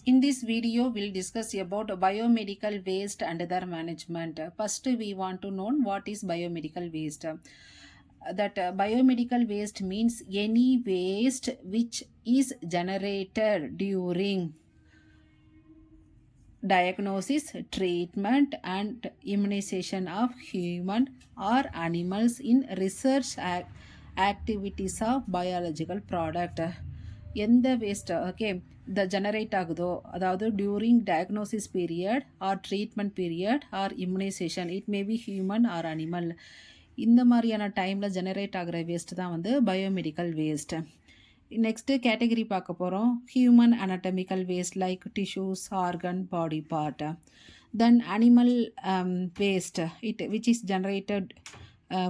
In this video, we'll discuss about biomedical waste and their management. First, we want to know what is biomedical waste. Biomedical waste means any waste which is generated during diagnosis, treatment, and immunization of human or animals in research activities of biological product. எந்த waste okay இந்த generate ஆகுதோ, அதாவது during diagnosis period or treatment period or immunisation, it may be human or animal, இந்த மாதிரியான டைமில் generate ஆகிற waste தான் வந்து பயோமெடிக்கல் வேஸ்ட். நெக்ஸ்ட்டு கேட்டகரி பார்க்க போகிறோம். Human anatomical waste like tissues, organ, body part. Then animal waste which is generated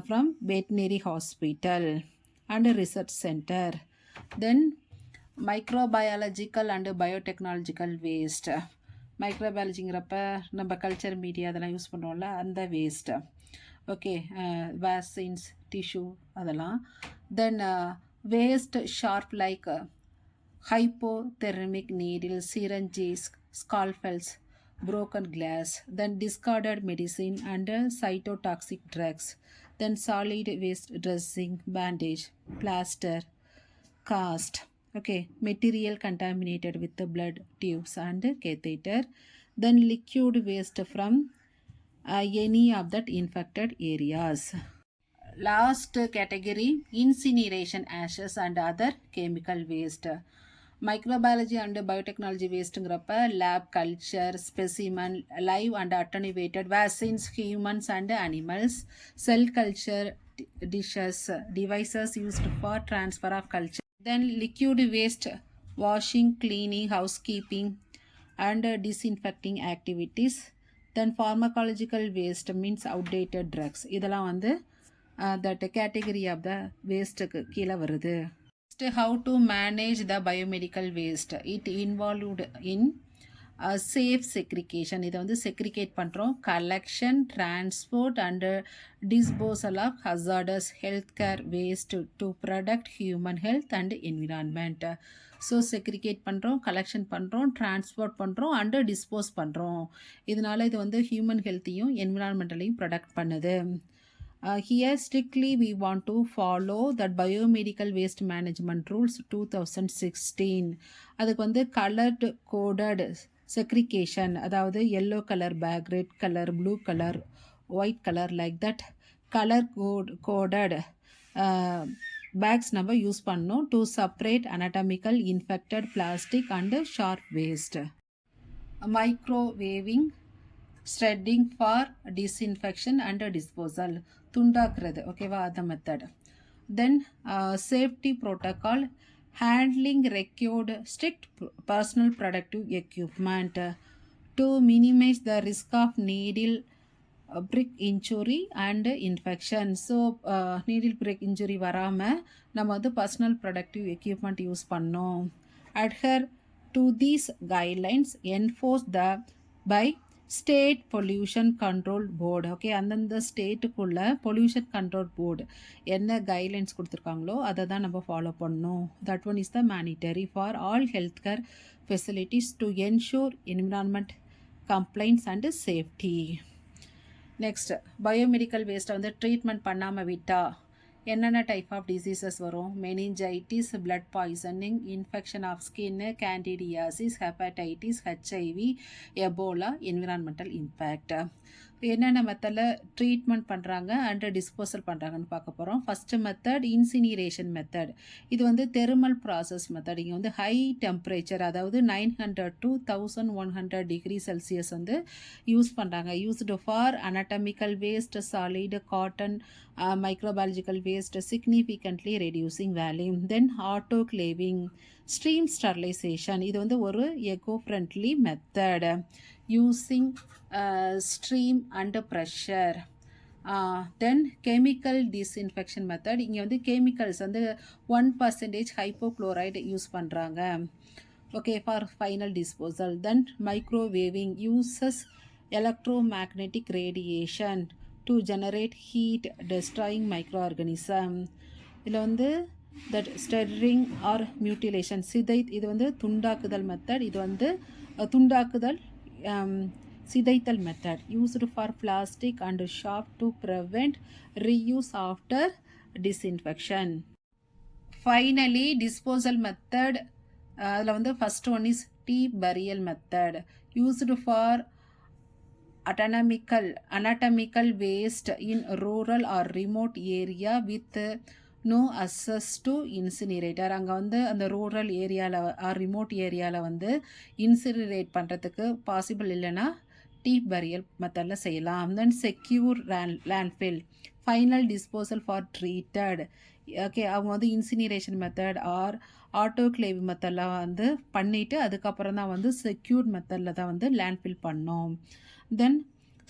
from veterinary hospital and research center. Then microbiological and biotechnological waste. மைக்ரோபயாலஜிங்கிறப்ப நம்ம culture media அதெல்லாம் use பண்ணுறோம்ல, அந்த waste. Okay, vaccines, tissue அதெல்லாம். Then waste sharp like hypothermic needles, syringes, scalpels, broken glass. Then discarded medicine and cytotoxic drugs. Then solid waste dressing, bandage, plaster, cast. Okay, material contaminated with the blood tubes and catheter. Then liquid waste from any of that infected areas. Last category, incineration ashes and other chemical waste. Microbiology and biotechnology வேஸ்ட்டுங்கிறப்ப lab culture, specimen, live and attenuated vaccines, humans and animals, cell culture dishes, devices used for transfer of culture. Then liquid waste, washing, cleaning, housekeeping and disinfecting activities. Then pharmacological waste means outdated drugs. இதெல்லாம் வந்து that category of the waste கீழே வருது. How to manage the biomedical waste? It involved in safe segregation. இதை வந்து segregate பண்ணுறோம். Collection, transport and disposal of hazardous health care waste to protect human health and environment. So segregate பண்ணுறோம், collection பண்ணுறோம், transport பண்ணுறோம் and dispose பண்ணுறோம். இதனால் இது வந்து ஹியூமன் ஹெல்த்தையும் என்விரான்மெண்டலையும் ப்ரொடக்ட் பண்ணுது. Here strictly we want to follow that biomedical waste management rules 2016. அதுக்கு வந்து colored coded segregation, அதாவது yellow color bag, red color, blue color, white color, like that color coded bags நம்ம யூஸ் பண்ணோம் to separate anatomical infected plastic and sharp waste. Microwaving, shredding for disinfection and disposal, துண்டாக்குறது, ஓகேவா, அந்த method. Then safety protocol, handling required strict personal protective equipment to minimise the risk of needle prick injury and infection. So needle prick injury வராமல் நம்ம வந்து personal protective equipment use பண்ணோம். Adhere to these guidelines enforce the by state pollution control board. Okay, அந்தந்த ஸ்டேட்டுக்குள்ளே pollution control board என்ன guidelines கொடுத்துருக்காங்களோ அதை தான் நம்ம ஃபாலோ பண்ணணும். That one is the mandatory for all health care facilities to ensure environment complaints and safety. Next, biomedical வேஸ்ட்டை வந்து ட்ரீட்மெண்ட் பண்ணாமல் விட்டால் என்னென்ன டைப் ஆஃப் டிசீசஸ் வரும்? Meningitis, blood poisoning, infection of skin, candidiasis, hepatitis, HIV, Ebola, environmental impact. என்னென்ன மெத்தடில் treatment பண்ணுறாங்க and disposal பண்ணுறாங்கன்னு பார்க்க போகிறோம். First method incineration method. இது வந்து தெர்மல் ப்ராசஸ் மெத்தட். இங்கே வந்து ஹை டெம்பரேச்சர், அதாவது 900 to 1100 டிகிரி செல்சியஸ் வந்து யூஸ் பண்ணுறாங்க. Used for anatomical waste, solid, cotton, microbiological waste, significantly reducing volume. Then autoclaving, stream sterilization. இது வந்து ஒரு eco-friendly method using stream and pressure. Then chemical disinfection method. இங்கே வந்து chemicals வந்து 1% hypochlorite use பண்ணுறாங்க. Okay, for final disposal. Then microwaving uses electromagnetic radiation to generate heat destroying microorganism. இதில் வந்து that ஸ்டெர்ரிங் R mutilation. இது வந்து துண்டாக்குதல் மெத்தட். இது வந்து துண்டாக்குதல் சிதைத்தல் method. Used for plastic and sharp to prevent reuse after disinfection. Finally disposal method. அதில் வந்து first one is deep burial method. Used for anatomical waste in rural or remote area with no access to incinerator. அங்கே வந்து அந்த rural ஏரியாவில் R remote ஏரியாவில் வந்து இன்சினரேட் பண்ணுறதுக்கு possible இல்லைன்னா டீப் பரியல் மெத்தடில் செய்யலாம். Then secure landfill. Final disposal for treated. Okay, அவங்க வந்து இன்சினரேஷன் மெத்தட் ஆர் ஆட்டோக்ளேவ் மெத்தட்லாம் வந்து பண்ணிவிட்டு அதுக்கப்புறம் தான் வந்து செக்யூர்ட் மெத்தடில் தான் வந்து லேண்ட்ஃபில் பண்ணோம். Then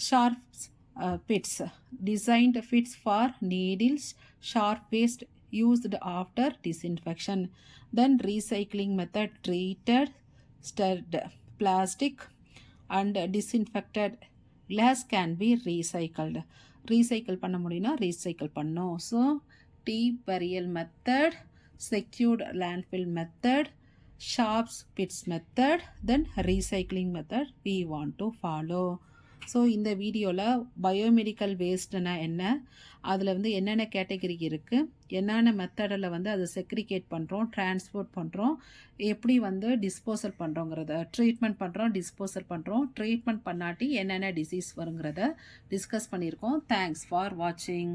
sharp pits. Designed pits for needles, sharp waste used after disinfection. Then recycling method. Treated stirred plastic and disinfected glass can be recycled. Recycle பண்ண முடியும்னா recycle பண்ணோம். So deep burial method, secured landfill method, sharp pits method, then recycling method we want to follow. So இந்த வீடியோவில் biomedical வேஸ்ட்னா என்ன, அதில் வந்து என்னென்ன category இருக்குது, என்னென்ன மெத்தடில் வந்து அதை செக்ரிகேட் பண்ணுறோம், டிரான்ஸ்போர்ட் பண்ணுறோம், எப்படி வந்து டிஸ்போசல் பண்ணுறோங்கிறத, ட்ரீட்மெண்ட் பண்ணுறோம், டிஸ்போசல் பண்ணுறோம், ட்ரீட்மெண்ட் பண்ணாட்டி என்னென்ன டிசீஸ் வருங்கிறத டிஸ்கஸ் பண்ணியிருக்கோம். தேங்க்ஸ் ஃபார் வாட்சிங்.